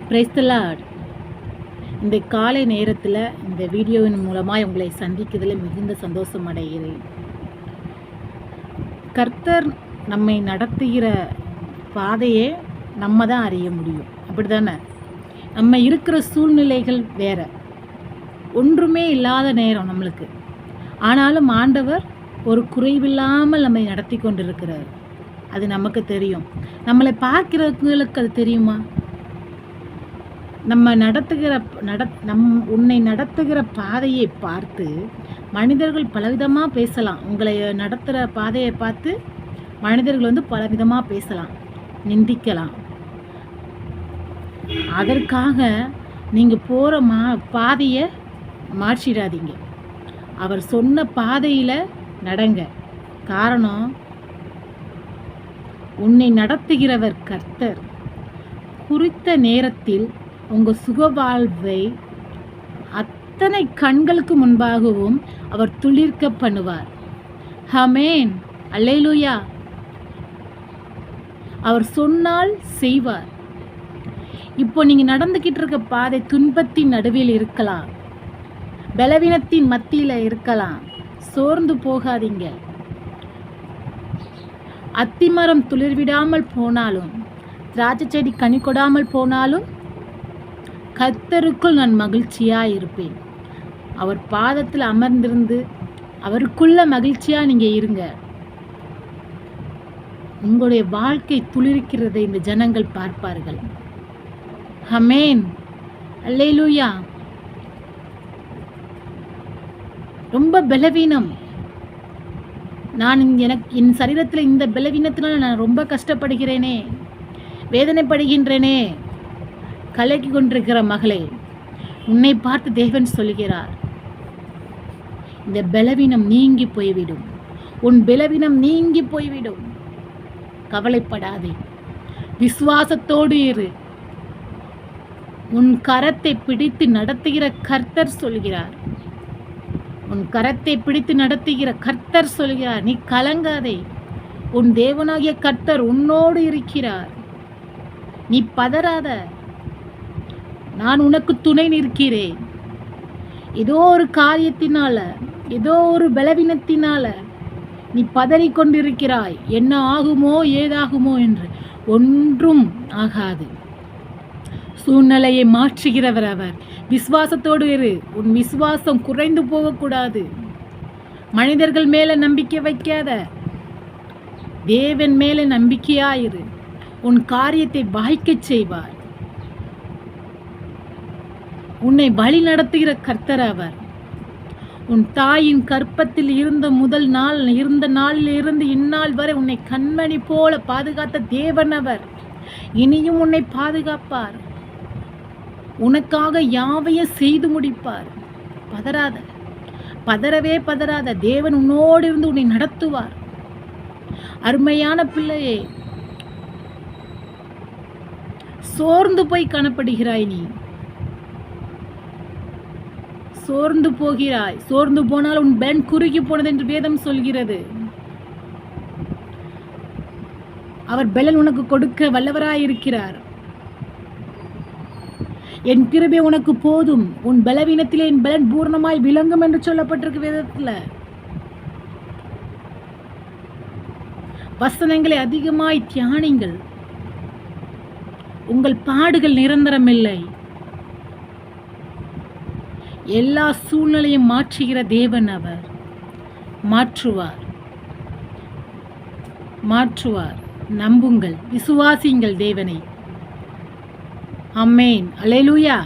Praise the Lord. இந்த காலை நேரத்தில் இந்த வீடியோவின் மூலமாக உங்களை சந்திக்கிறதுல மிகுந்த சந்தோஷம் அடைகிறேன். கர்த்தர் நம்மை நடத்துகிற பாதையே நம்ம தான் அறிய முடியும், அப்படி தானே? நம்ம இருக்கிற சூழ்நிலைகள் வேற, ஒன்றுமே இல்லாத நேரம் நம்மளுக்கு. ஆனாலும் ஆண்டவர் ஒரு குறைவில்லாமல் நம்மை நடத்தி கொண்டிருக்கிறார். அது நமக்கு தெரியும். நம்மளை பார்க்கிறவங்களுக்கு அது தெரியுமா? நம்ம உன்னை நடத்துகிற பாதையை பார்த்து மனிதர்கள் பலவிதமாக பேசலாம். உங்களை நடத்துகிற பாதையை பார்த்து மனிதர்கள் பலவிதமாக பேசலாம், நிந்திக்கலாம். அதற்காக நீங்கள் போகிற பாதையை மாற்றிடாதீங்க. அவர் சொன்ன பாதையில் நடங்க. காரணம், உன்னை நடத்துகிறவர் கர்த்தர். குறித்த நேரத்தில் உங்கள் சுகவாழ்வை அத்தனை கண்களுக்கு முன்பாகவும் அவர் துளிர்க்க பண்ணுவார். ஆமென், அல்லேலூயா. அவர் சொன்னால் செய்வார். இப்போ நீங்கள் நடந்துக்கிட்டு இருக்க பாதை துன்பத்தின் நடுவில் இருக்கலாம், பலவீனத்தின் மத்தியில் இருக்கலாம். சோர்ந்து போகாதீங்க. அத்திமரம் துளிர்விடாமல் போனாலும், திராட்சை செடி கனி கொடாமல் போனாலும் கர்த்தருக்குள் நான் மகிழ்ச்சியாக இருப்பேன். அவர் பாதத்தில் அமர்ந்திருந்து அவருக்குள்ள மகிழ்ச்சியாக நீங்கள் இருங்க. உங்களுடைய வாழ்க்கை துளிர்க்கிறதை இந்த ஜனங்கள் பார்ப்பார்கள். ஆமென், அல்லேலூயா. ரொம்ப பலவீனம், என் சரீரத்தில் இந்த பலவீனத்தினால் நான் ரொம்ப கஷ்டப்படுகிறேனே, வேதனைப்படுகின்றேனே. கலக்கி கொண்டிருக்கிற மகளே, உன்னை பார்த்து தேவன் சொல்கிறார், இந்த பலவீனம் நீங்கி போய்விடும். உன் பலவீனம் நீங்கி போய்விடும். கவலைப்படாதே, விசுவாசத்தோடு இரு. உன் கரத்தை பிடித்து நடத்துகிற கர்த்தர் சொல்கிறார். உன் கரத்தை பிடித்து நடத்துகிற கர்த்தர் சொல்கிறார், நீ கலங்காதே. உன் தேவனாகிய கர்த்தர் உன்னோடு இருக்கிறார். நீ பதறாத, நான் உனக்கு துணை நிற்கிறேன். ஏதோ ஒரு காரியத்தினால, ஏதோ ஒரு பலவீனத்தினால நீ பதறிக்கொண்டிருக்கிறாய். என்ன ஆகுமோ ஏதாகுமோ என்று. ஒன்றும் ஆகாது. சூழ்நிலையை மாற்றுகிறவர் அவர். விசுவாசத்தோடு இரு. உன் விசுவாசம் குறைந்து போகக்கூடாது. மனிதர்கள் மேல நம்பிக்கை வைக்காத, தேவன் மேல நம்பிக்கையாயிரு. உன் காரியத்தை வாய்க்கச் செய்வார். உன்னை வழி நடத்துகிற கர்த்தர் அவர். உன் தாயின் கற்பத்தில் இருந்த நாளிலிருந்து இந்நாள் வரை உன்னை கண்மணி போல பாதுகாத்த தேவன் அவர். இனியும் உன்னை பாதுகாப்பார். உனக்காக யாவையும் செய்து முடிப்பார். பதறாத, பதறவே பதறாத. தேவன் உன்னோடு இருந்து உன்னை நடத்துவார். அருமையான பிள்ளையே, சோர்ந்து போய் காணப்படுகிறாய். நீ சோர்ந்து போகிறாய். சோர்ந்து போனால் உன் பெண் குறுகி போனது என்று வேதம் சொல்கிறது. அவர் பலன் உனக்கு கொடுக்க வல்லவராயிருக்கிறார். என் கிருபை உனக்கு போதும், உன் பலவீனத்திலே என் பலன் பூர்ணமாய் விளங்கும் என்று சொல்லப்பட்டிருக்கு வேதத்துல. வசனங்களை அதிகமாய் தியானிங்கள். உங்கள் பாடுகள் நிரந்தரமில்லை. எல்லா சூழ்நிலையும் மாற்றுகிற தேவன் அவர். மாற்றுவார். நம்புங்கள், விசுவாசிங்கள் தேவனை. ஆமென், அல்லேலூயா.